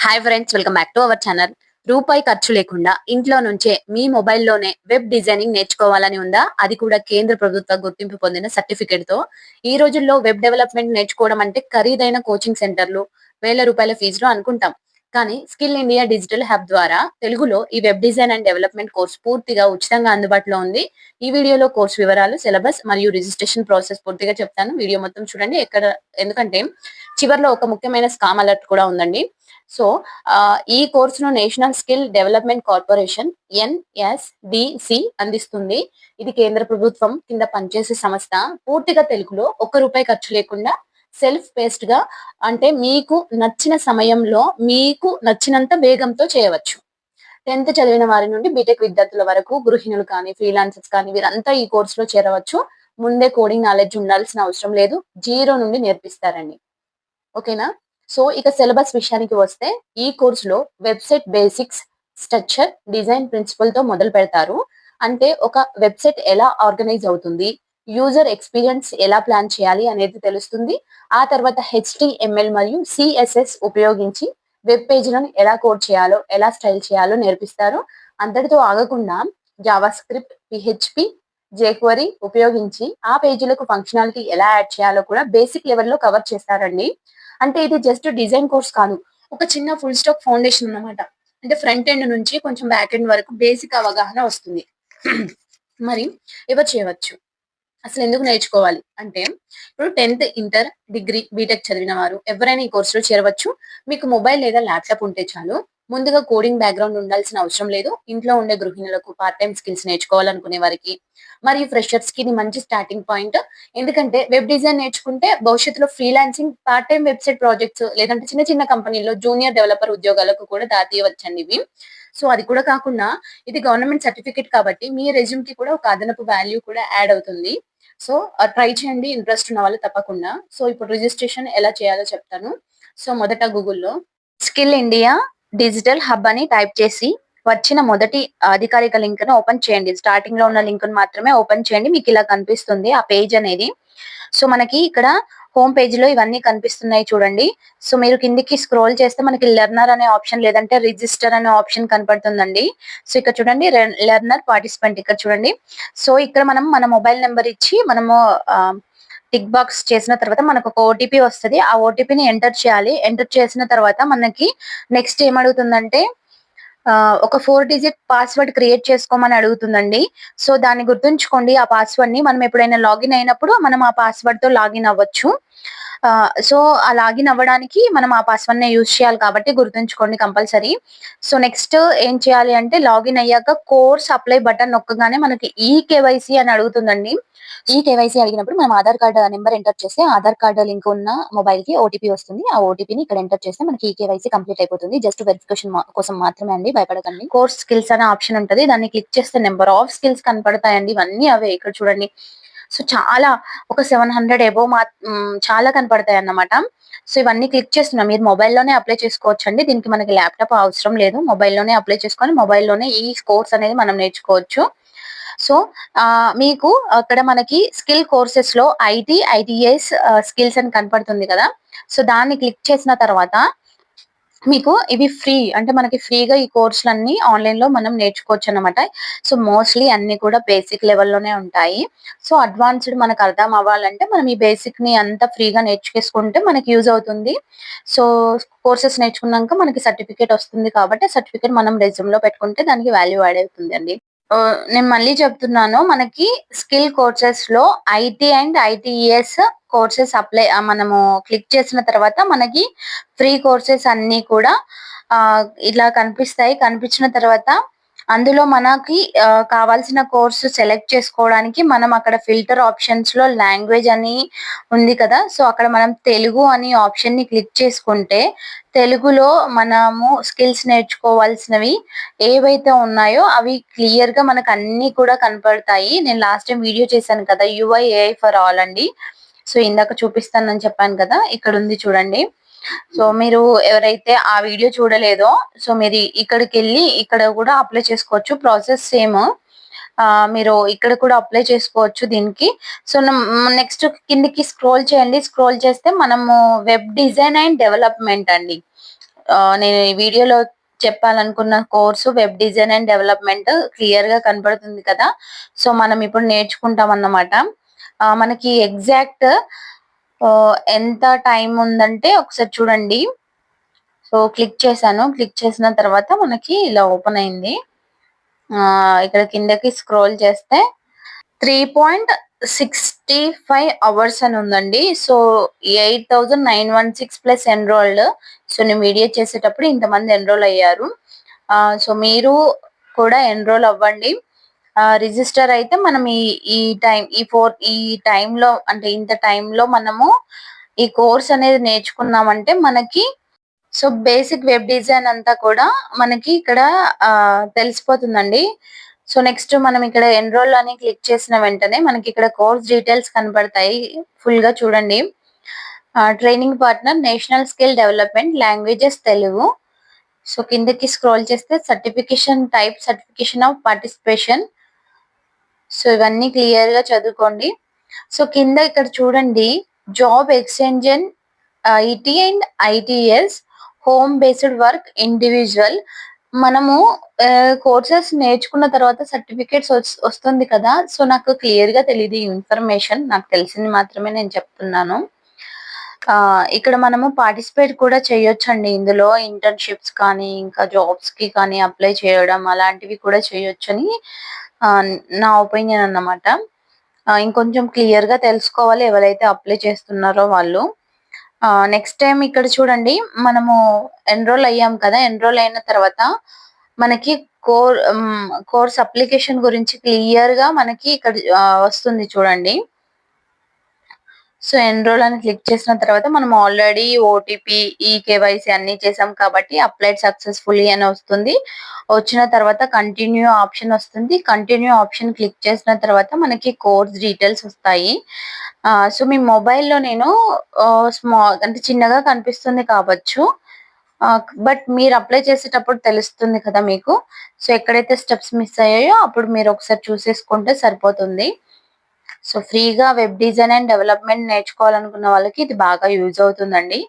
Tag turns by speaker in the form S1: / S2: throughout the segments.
S1: Hi friends, welcome back to our channel. రూపాయి ఖర్చు లేకుండా ఇంట్లో నుంచే మీ మొబైల్లోనే వెబ్ డిజైనింగ్ నేర్చుకోవాలని ఉందా? అది కూడా కేంద్ర ప్రభుత్వ గుర్తింపు పొందిన సర్టిఫికేట్ తో. ఈ రోజుల్లో వెబ్ డెవలప్మెంట్ నేర్చుకోవడం అంటే ఖరీదైన కోచింగ్ సెంటర్లు, వేల రూపాయల ఫీజులు అనుకుంటాం. కానీ స్కిల్ ఇండియా డిజిటల్ హబ్ ద్వారా తెలుగులో ఈ web design and development course పూర్తిగా ఉచితంగా అందుబాటులో ఉంది. ఈ వీడియోలో కోర్స్ వివరాలు, సిలబస్ మరియు రిజిస్ట్రేషన్ ప్రాసెస్ పూర్తిగా చెప్తాను. వీడియో మొత్తం చూడండి. ఎందుకంటే చివర్లో ఒక ముఖ్యమైన స్కామ్ అలర్ట్ కూడా ఉందండి. సో ఈ కోర్సును national skill development corporation NSDC అందిస్తుంది. ఇది కేంద్ర ప్రభుత్వం కింద పనిచేసే సంస్థ. పూర్తిగా తెలుగులో ₹1 ఖర్చు లేకుండా సెల్ఫ్ పేస్డ్ గా, అంటే మీకు నచ్చిన సమయంలో మీకు నచ్చినంత వేగంతో చేయవచ్చు. 10th చదివిన వారి నుండి బీటెక్ విద్యార్థుల వరకు, గృహిణులు కానీ, ఫ్రీలాన్సర్స్ కానీ వీరంతా ఈ కోర్సులో చేరవచ్చు. ముందే కోడింగ్ నాలెడ్జ్ ఉండాల్సిన అవసరం లేదు. జీరో నుండి నేర్పిస్తారండి. ఓకేనా? సో ఇక సిలబస్ విషయానికి వస్తే, ఈ కోర్సులో website basics, structure, design principle తో మొదలు పెడతారు. అంటే ఒక వెబ్సైట్ ఎలా ఆర్గనైజ్ అవుతుంది, యూజర్ ఎక్స్పీరియన్స్ ఎలా ప్లాన్ చేయాలి అనేది తెలుస్తుంది. ఆ తర్వాత HTML మరియు CSS ఉపయోగించి వెబ్ పేజీలను ఎలా కోడ్ చేయాలో, ఎలా స్టైల్ చేయాలో నేర్పిస్తారు. అంతటితో ఆగకుండా జావా స్క్రిప్ట్, PHP, jQuery ఉపయోగించి ఆ పేజీలకు ఫంక్షనాలిటీ ఎలా యాడ్ చేయాలో కూడా బేసిక్ లెవెల్లో కవర్ చేస్తారండి. అంటే ఇది జస్ట్ డిజైన్ కోర్స్ కాదు, ఒక చిన్న ఫుల్ స్టాక్ ఫౌండేషన్ అన్నమాట. అంటే ఫ్రంట్ ఎండ్ నుంచి కొంచెం బ్యాక్ ఎండ్ వరకు బేసిక్ అవగాహన వస్తుంది. మరి ఎవరు చేయవచ్చు, అసలు ఎందుకు నేర్చుకోవాలి అంటే, ఇప్పుడు 10th, ఇంటర్, డిగ్రీ, బీటెక్ చదివిన వారు ఎవరైనా ఈ కోర్సులో చేరవచ్చు. మీకు మొబైల్ లేదా ల్యాప్టాప్ ఉంటే చాలు. ముందుగా కోడింగ్ బ్యాక్గ్రౌండ్ ఉండాల్సిన అవసరం లేదు. ఇంట్లో ఉండే గృహిణులకు, పార్ట్ టైం స్కిల్స్ నేర్చుకోవాలనుకునే వారికి మరియు ఫ్రెషర్స్ కి ఇది మంచి స్టార్టింగ్ పాయింట్. ఎందుకంటే వెబ్ డిజైన్ నేర్చుకుంటే భవిష్యత్తులో freelancing, part time website projects లేదంటే చిన్న చిన్న కంపెనీల్లో జూనియర్ డెవలపర్ ఉద్యోగాలకు కూడా దారితీయవచ్చండి ఇవి. సో అది కూడా కాకుండా ఇది గవర్నమెంట్ సర్టిఫికేట్ కాబట్టి మీ రెజ్యూమ్ కి కూడా ఒక అదనపు వాల్యూ కూడా యాడ్ అవుతుంది. సో ట్రై చేయండి, ఇంట్రెస్ట్ ఉన్న వాళ్ళు తప్పకుండా. సో ఇప్పుడు రిజిస్ట్రేషన్ ఎలా చేయాలో చెప్తాను. సో మొదట గూగుల్లో స్కిల్ ఇండియా డిజిటల్ హబ్ అని టైప్ చేసి వచ్చిన మొదటి అధికారిక లింక్ ను ఓపెన్ చేయండి. స్టార్టింగ్ లో ఉన్న లింక్ ను మాత్రమే ఓపెన్ చేయండి. మీకు ఇలా కనిపిస్తుంది ఆ పేజ్ అనేది. సో మనకి ఇక్కడ హోమ్ పేజ్ లో ఇవన్నీ కనిపిస్తున్నాయి చూడండి. సో మీరు కిందికి స్క్రోల్ చేస్తే మనకి లెర్నర్ అనే ఆప్షన్ లేదంటే రిజిస్టర్ అనే ఆప్షన్ కనపడుతుందండి. సో ఇక్కడ చూడండి, లెర్నర్ పార్టిసిపెంట్ ఇక్కడ చూడండి. సో ఇక్కడ మనం మన మొబైల్ నెంబర్ ఇచ్చి మనము టిక్ బాక్స్ చేసిన తర్వాత మనకు ఒక ఓటీపీ వస్తుంది. ఆ ఓటీపీని ఎంటర్ చేయాలి. ఎంటర్ చేసిన తర్వాత మనకి నెక్స్ట్ ఏమడుగుతుందంటే ఒక 4 డిజిట్ పాస్వర్డ్ క్రియేట్ చేసుకోమని అడుగుతుందండి. సో దాన్ని గుర్తుంచుకోండి. ఆ పాస్వర్డ్ ని మనం ఎప్పుడైనా లాగిన్ అయినప్పుడు మనం ఆ పాస్వర్డ్ తో లాగిన్ అవ్వచ్చు. సో ఆ లాగిన్ అవ్వడానికి మనం ఆ పాస్వర్డ్ నే యూజ్ చేయాలి కాబట్టి గుర్తుంచుకోండి కంపల్సరీ. సో నెక్స్ట్ ఏం చేయాలి అంటే, లాగిన్ అయ్యాక కోర్స్ అప్లై బటన్ నొక్కగానే మనకి కేవైసీ అని అడుగుతుందండి. కేవైసీ అడిగినప్పుడు మనం ఆధార్ కార్డ్ నెంబర్ ఎంటర్ చేస్తే ఆధార్ కార్డ్ లింక్ ఉన్న మొబైల్ కి ఓటీపీ వస్తుంది. ఆ ఓటీపీని ఇక్కడ ఎంటర్ చేస్తే మనకి కేవైసీ కంప్లీట్ అయిపోతుంది. జస్ట్ వెరిఫికేషన్ కోసం మాత్రమే అండి, భయపడకండి. కోర్స్ స్కిల్స్ అనే ఆప్షన్ ఉంటది. దాన్ని క్లిక్ చేస్తే నెంబర్ ఆఫ్ స్కిల్స్ కనపడతాయండి. ఇవన్నీ అవే ఇక్కడ చూడండి. సో చాలా ఒక 700 ఎబో చాలా కనపడతాయి అన్నమాట. సో ఇవన్నీ క్లిక్ చేస్తున్నాం. మీరు మొబైల్లోనే అప్లై చేసుకోవచ్చండి. దీనికి మనకి ల్యాప్టాప్ అవసరం లేదు. మొబైల్లోనే అప్లై చేసుకొని మొబైల్లోనే ఈ కోర్స్ అనేది మనం నేర్చుకోవచ్చు. సో మీకు అక్కడ మనకి స్కిల్ కోర్సెస్ లో ITS స్కిల్స్ అని కనపడుతుంది కదా. సో దాన్ని క్లిక్ చేసిన తర్వాత మీకు ఇవి ఫ్రీ, అంటే మనకి ఫ్రీగా ఈ కోర్సులన్నీ ఆన్లైన్ లో మనం నేర్చుకోవచ్చు అన్నమాట. సో మోస్ట్లీ అన్ని కూడా బేసిక్ లెవెల్లోనే ఉంటాయి. సో అడ్వాన్స్డ్ మనకు అర్థం అవ్వాలంటే మనం ఈ బేసిక్ ని అంతా ఫ్రీగా నేర్చుకేసుకుంటే మనకి యూజ్ అవుతుంది. సో కోర్సెస్ నేర్చుకున్నాక మనకి సర్టిఫికేట్ వస్తుంది కాబట్టి సర్టిఫికేట్ మనం రెజ్యూమ్ లో పెట్టుకుంటే దానికి వాల్యూ యాడ్ అవుతుంది అండి. నేను మళ్ళీ చెప్తున్నాను, మనకి స్కిల్ కోర్సెస్ లో IT అండ్ ITES కోర్సెస్ మనము క్లిక్ చేసిన తర్వాత మనకి ఫ్రీ కోర్సెస్ అన్ని కూడా ఇలా కనిపిస్తాయి. కనిపించిన తర్వాత అందులో మనకి కావాల్సిన కోర్సు సెలెక్ట్ చేసుకోవడానికి మనం అక్కడ ఫిల్టర్ ఆప్షన్స్ లో లాంగ్వేజ్ అని ఉంది కదా. సో అక్కడ మనం తెలుగు అని ఆప్షన్ ని క్లిక్ చేసుకుంటే తెలుగులో మనము స్కిల్స్ నేర్చుకోవాల్సినవి ఏవైతే ఉన్నాయో అవి క్లియర్ గా మనకు అన్ని కూడా కనపడతాయి. నేను లాస్ట్ టైం వీడియో చేశాను కదా, UI AI ఫర్ ఆల్ అండి. సో ఇందాక చూపిస్తానని చెప్పాను కదా, ఇక్కడ ఉంది చూడండి. సో మీరు ఎవరైతే ఆ వీడియో చూడలేదో, సో మీరు ఇక్కడికి వెళ్ళి ఇక్కడ కూడా అప్లై చేసుకోవచ్చు. Process same. మీరు ఇక్కడ కూడా అప్లై చేసుకోవచ్చు దీనికి. సో నెక్స్ట్ కిందికి స్క్రోల్ చేయండి. స్క్రోల్ చేస్తే మనము వెబ్ డిజైన్ అండ్ డెవలప్మెంట్ అండి. నేను ఈ వీడియోలో చెప్పాలనుకున్న course web design and development clear గా కనబడుతుంది కదా. సో మనం ఇప్పుడు నేర్చుకుంటాం అన్నమాట. మనకి ఎగ్జాక్ట్ ఎంత టైం ఉందంటే ఒకసారి చూడండి. సో క్లిక్ చేశాను. క్లిక్ చేసిన తర్వాత మనకి ఇలా ఓపెన్ అయింది. ఇక్కడ కిందకి స్క్రోల్ చేస్తే 3.65 అవర్స్ అని ఉందండి. So 8,916 plus enrolled. సో నేను వీడియో చేసేటప్పుడు ఇంతమంది ఎన్రోల్ అయ్యారు. సో మీరు కూడా ఎన్రోల్ అవ్వండి. రిజిస్టర్ అయితే మనం ఈ టైంలో అంటే ఇంత టైంలో మనము ఈ కోర్స్ అనేది నేర్చుకున్నామంటే మనకి సో బేసిక్ వెబ్ డిజైన్ అంతా కూడా మనకి ఇక్కడ తెలిసిపోతుందండి. సో నెక్స్ట్ మనం ఇక్కడ ఎన్రోల్ అని క్లిక్ చేసిన వెంటనే మనకి ఇక్కడ కోర్స్ డీటెయిల్స్ కనబడతాయి. ఫుల్ గా చూడండి. Training partner national skill development languages Telugu. So కిందకి స్క్రోల్ చేస్తే certification type certification of participation. So ఇవన్నీ క్లియర్ గా చదువుకోండి. సో కింద ఇక్కడ చూడండి, job extension IT and ITS home based work individual. మనము కోర్సెస్ నేర్చుకున్న తర్వాత సర్టిఫికేట్స్ వస్తుంది కదా. సో నాకు క్లియర్ గా తెలియదు ఈ ఇన్ఫర్మేషన్. నాకు తెలిసింది మాత్రమే నేను చెప్తున్నాను. ఇక్కడ మనము పార్టిసిపేట్ కూడా చేయొచ్చండి. ఇందులో ఇంటర్న్షిప్స్ కానీ ఇంకా జాబ్స్ కి కానీ అప్లై చేయడం అలాంటివి కూడా చేయొచ్చని నా ఒపీనియన్ అన్నమాట. ఇంకొంచెం క్లియర్ గా తెలుసుకోవాలి ఎవరైతే అప్లై చేస్తున్నారో వాళ్ళు. నెక్స్ట్ టైం ఇక్కడ చూడండి, మనము ఎన్రోల్ అయ్యాం కదా. ఎన్రోల్ అయిన తర్వాత మనకి కోర్స్ అప్లికేషన్ గురించి క్లియర్ గా మనకి ఇక్కడ వస్తుంది చూడండి. సో ఎన్రోల్ అని క్లిక్ చేసిన తర్వాత మనం ఆల్రెడీ ఓటీపీ కేవైసీ అన్ని చేసాం కాబట్టి అప్లైడ్ సక్సెస్ఫుల్లీ అని వస్తుంది. వచ్చిన తర్వాత కంటిన్యూ ఆప్షన్ వస్తుంది. కంటిన్యూ ఆప్షన్ క్లిక్ చేసిన తర్వాత మనకి కోర్స్ డీటెయిల్స్ వస్తాయి. సో మీ మొబైల్లో నేను స్మాల్ అంటే చిన్నగా కనిపిస్తుంది కావచ్చు, బట్ మీరు అప్లై చేసేటప్పుడు తెలుస్తుంది కదా మీకు. సో ఎక్కడైతే స్టెప్స్ మిస్ అయ్యాయో అప్పుడు మీరు ఒకసారి చూసేసుకుంటే సరిపోతుంది. సో ఫ్రీగా వెబ్ డిజైన్ అండ్ డెవలప్మెంట్ నేర్చుకోవాలనుకున్న వాళ్ళకి ఇది బాగా యూజ్ అవుతుందండి.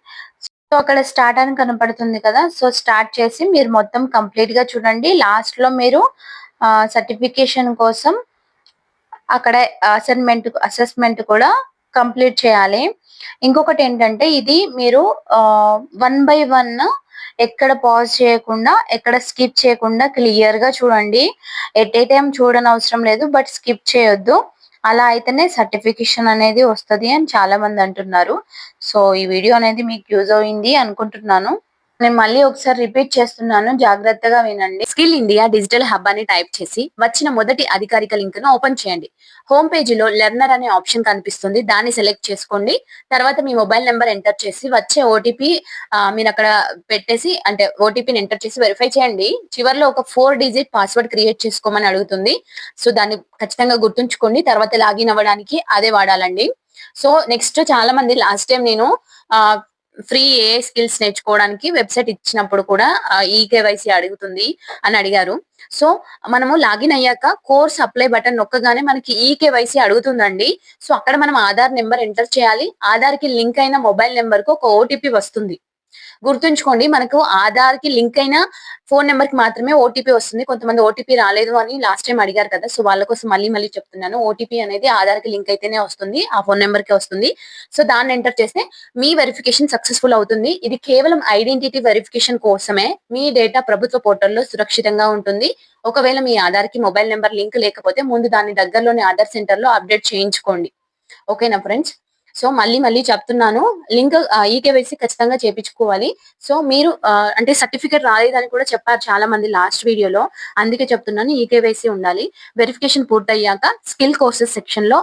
S1: సో అక్కడ స్టార్ట్ అని కనపడుతుంది కదా. సో స్టార్ట్ చేసి మీరు మొత్తం కంప్లీట్ గా చూడండి. లాస్ట్ లో మీరు సర్టిఫికేషన్ కోసం అక్కడ అసెస్మెంట్ కూడా కంప్లీట్ చేయాలి. ఇంకొకటి ఏంటంటే ఇది మీరు 1 by 1 ఎక్కడ పాజ్ చేయకుండా ఎక్కడ స్కిప్ చేయకుండా క్లియర్ గా చూడండి. ఎట్ ఏ టైం చూడనవసరం లేదు, బట్ స్కిప్ చేయొద్దు. అలా అయితేనే సర్టిఫికేషన్ అనేది వస్తది అని చాలా మంది అంటున్నారు. సో ఈ వీడియో అనేది మీకు యూజ్ అయింది అనుకుంటున్నాను. నేను మళ్ళీ ఒకసారి రిపీట్ చేస్తున్నాను, జాగ్రత్తగా వినండి. స్కిల్ ఇండియా డిజిటల్ హబ్ అని టైప్ చేసి వచ్చిన మొదటి అధికారిక లింక్ ను ఓపెన్ చేయండి. హోమ్ పేజీలో లెర్నర్ అనే ఆప్షన్ కనిపిస్తుంది, దాన్ని సెలెక్ట్ చేసుకోండి. తర్వాత మీ మొబైల్ నెంబర్ ఎంటర్ చేసి వచ్చే ఓటీపీ మీరు అక్కడ పెట్టేసి అంటే ఓటీపీని ఎంటర్ చేసి వెరిఫై చేయండి. చివరిలో ఒక 4 డిజిట్ పాస్వర్డ్ క్రియేట్ చేసుకోమని అడుగుతుంది. సో దాన్ని ఖచ్చితంగా గుర్తుంచుకోండి. తర్వాత లాగిన్ అవ్వడానికి అదే వాడాలండి. సో నెక్స్ట్ చాలా మంది లాస్ట్ టైం నేను ఫ్రీ ఏ స్కిల్స్ నేర్చుకోవడానికి వెబ్సైట్ ఇచ్చినప్పుడు కూడా కేవైసీ అడుగుతుంది అని అడిగారు. సో మనము లాగిన్ అయ్యాక కోర్స్ అప్లై బటన్ నొక్కగానే మనకి కేవైసీ అడుగుతుందండి. సో అక్కడ మనం ఆధార్ నెంబర్ ఎంటర్ చేయాలి. ఆధార్ కి లింక్ అయిన మొబైల్ నెంబర్ కు ఒక ఓటీపీ వస్తుంది. గుర్తుంచుకోండి, మనకు ఆధార్ కి లింక్ అయిన ఫోన్ నెంబర్ కి మాత్రమే ఓటీపీ వస్తుంది. కొంతమంది ఓటీపీ రాలేదు అని లాస్ట్ టైం అడిగారు కదా. సో వాళ్ళ కోసం మళ్ళీ చెప్తున్నాను. ఓటీపీ అనేది ఆధార్ కి లింక్ అయితేనే వస్తుంది, ఆ ఫోన్ నెంబర్ కి వస్తుంది. సో దాన్ని ఎంటర్ చేస్తే మీ వెరిఫికేషన్ సక్సెస్ఫుల్ అవుతుంది. ఇది కేవలం ఐడెంటిటీ వెరిఫికేషన్ కోసమే. మీ డేటా ప్రభుత్వ పోర్టల్లో సురక్షితంగా ఉంటుంది. ఒకవేళ మీ ఆధార్ కి మొబైల్ నెంబర్ లింక్ లేకపోతే ముందు దాని దగ్గరలోని ఆధార్ సెంటర్ లో అప్డేట్ చేయించుకోండి. ఓకేనా ఫ్రెండ్స్? సో మళ్ళీ చెప్తున్నాను, లింక్ కేవైసీ ఖచ్చితంగా చేపించుకోవాలి. సో మీరు అంటే సర్టిఫికేట్ రాలేదని కూడా చెప్పారు చాలా మంది లాస్ట్ వీడియోలో, అందుకే చెప్తున్నాను కేవైసీ ఉండాలి. వెరిఫికేషన్ పూర్తయ్యాక స్కిల్ కోర్సెస్ సెక్షన్ లో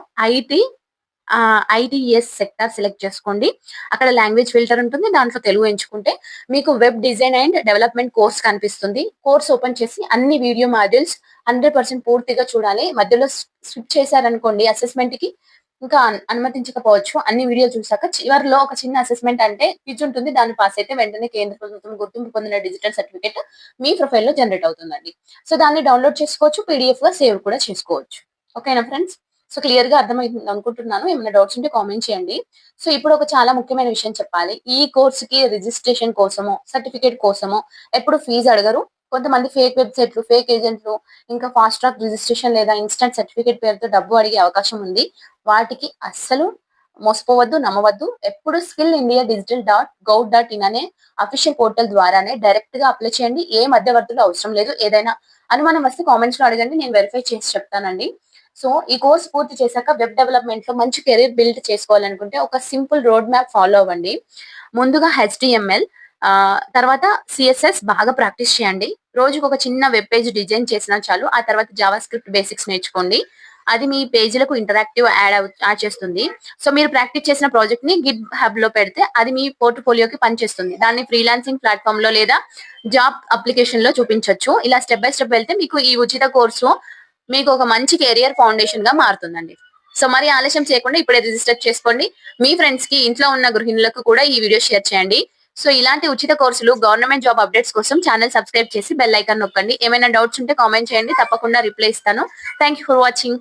S1: ఐటీఎస్ సెక్టర్ సెలెక్ట్ చేసుకోండి. అక్కడ లాంగ్వేజ్ ఫిల్టర్ ఉంటుంది, దాంట్లో తెలుగు ఎంచుకుంటే మీకు web design and development course కనిపిస్తుంది. కోర్స్ ఓపెన్ చేసి అన్ని వీడియో మాడ్యూల్స్ 100% పూర్తిగా చూడాలి. మధ్యలో స్విచ్ చేశారనుకోండి అసెస్మెంట్ కి ఇంకా అనుమతించకపోవచ్చు. అన్ని వీడియో చూసాక చివరిలో ఒక చిన్న అసెస్మెంట్ అంటే క్విజ్ ఉంటుంది, దాన్ని పాస్ అయితే వెంటనే కేంద్ర ప్రభుత్వం గుర్తింపు పొందిన డిజిటల్ సర్టిఫికేట్ మీ ప్రొఫైల్ లో జనరేట్ అవుతుందండి. సో దాన్ని డౌన్లోడ్ చేసుకోవచ్చు, పీడిఎఫ్ గా సేవ్ కూడా చేసుకోవచ్చు. ఓకేనా ఫ్రెండ్స్? సో క్లియర్ గా అర్థమైంది అనుకుంటున్నాను. ఏమైనా డౌట్స్ ఉంటే కామెంట్ చేయండి. సో ఇప్పుడు ఒక చాలా ముఖ్యమైన విషయం చెప్పాలి. ఈ కోర్స్‌కి రిజిస్ట్రేషన్ కోసమో, సర్టిఫికేట్ కోసమో ఎప్పుడు ఫీజ్ అడగరు. కొంతమంది ఫేక్ వెబ్‌సైట్‌లు, ఫేక్ ఏజెంట్‌లు ఇంకా ఫాస్ట్ ట్రాక్ రిజిస్ట్రేషన్ లేదా ఇన్‌స్టాంట్ సర్టిఫికేట్ పేరుతో డబ్బు అడిగే అవకాశం ఉంది. వాటికి అస్సలు మోసపోవద్దు, నమ్మవద్దు. ఎప్పుడు skill India digital dot gov dot in అనే అఫీషియల్ పోర్టల్ ద్వారానే డైరెక్ట్ గా అప్లై చేయండి. ఏ మధ్యవర్తులు అవసరం లేదు. ఏదైనా అనుమానం వస్తే కామెంట్స్ లో అడగండి. నేను వెరిఫై చేసి చెప్తానండి. సో ఈ కోర్స్ పూర్తి చేశాక వెబ్ డెవలప్మెంట్ లో మంచి కెరీర్ బిల్డ్ చేసుకోవాలనుకుంటే ఒక సింపుల్ రోడ్ మ్యాప్ ఫాలో అవ్వండి. ముందుగా హెచ్టిఎంఎల్, తర్వాత సిఎస్ఎస్ బాగా ప్రాక్టీస్ చేయండి. రోజుకు ఒక చిన్న వెబ్ పేజ్ డిజైన్ చేసినా చాలు. ఆ తర్వాత జావా స్క్రిప్ట్ బేసిక్స్ నేర్చుకోండి. అది మీ పేజీలకు ఇంటరాక్టివ్ యాడ్ చేస్తుంది. సో మీరు ప్రాక్టీస్ చేసిన ప్రాజెక్ట్ ని గిట్ హబ్ లో పెడితే అది మీ పోర్ట్ఫోలియోకి పనిచేస్తుంది. దాన్ని ఫ్రీలాన్సింగ్ ప్లాట్ఫామ్ లో లేదా జాబ్ అప్లికేషన్ లో చూపించొచ్చు. ఇలా స్టెప్ బై స్టెప్ వెళ్తే మీకు ఈ ఉచిత కోర్సు మీకు ఒక మంచి కెరియర్ ఫౌండేషన్ గా మారుతుందండి. సో మరి ఆలస్యం చేయకుండా ఇప్పుడే రిజిస్టర్ చేసుకోండి. మీ ఫ్రెండ్స్ కి, ఇంట్లో ఉన్న గృహిణులకు కూడా ఈ వీడియో షేర్ చేయండి. సో ఇలాంటి ఉచిత కోర్సులు, గవర్నమెంట్ జాబ్ అప్డేట్స్ కోసం ఛానల్ సబ్స్క్రైబ్ చేసి బెల్ ఐకాన్ నొక్కండి. ఏమైనా డౌట్స్ ఉంటే కామెంట్ చేయండి. తప్పకుండా రిప్లై ఇస్తాను. Thank you for watching.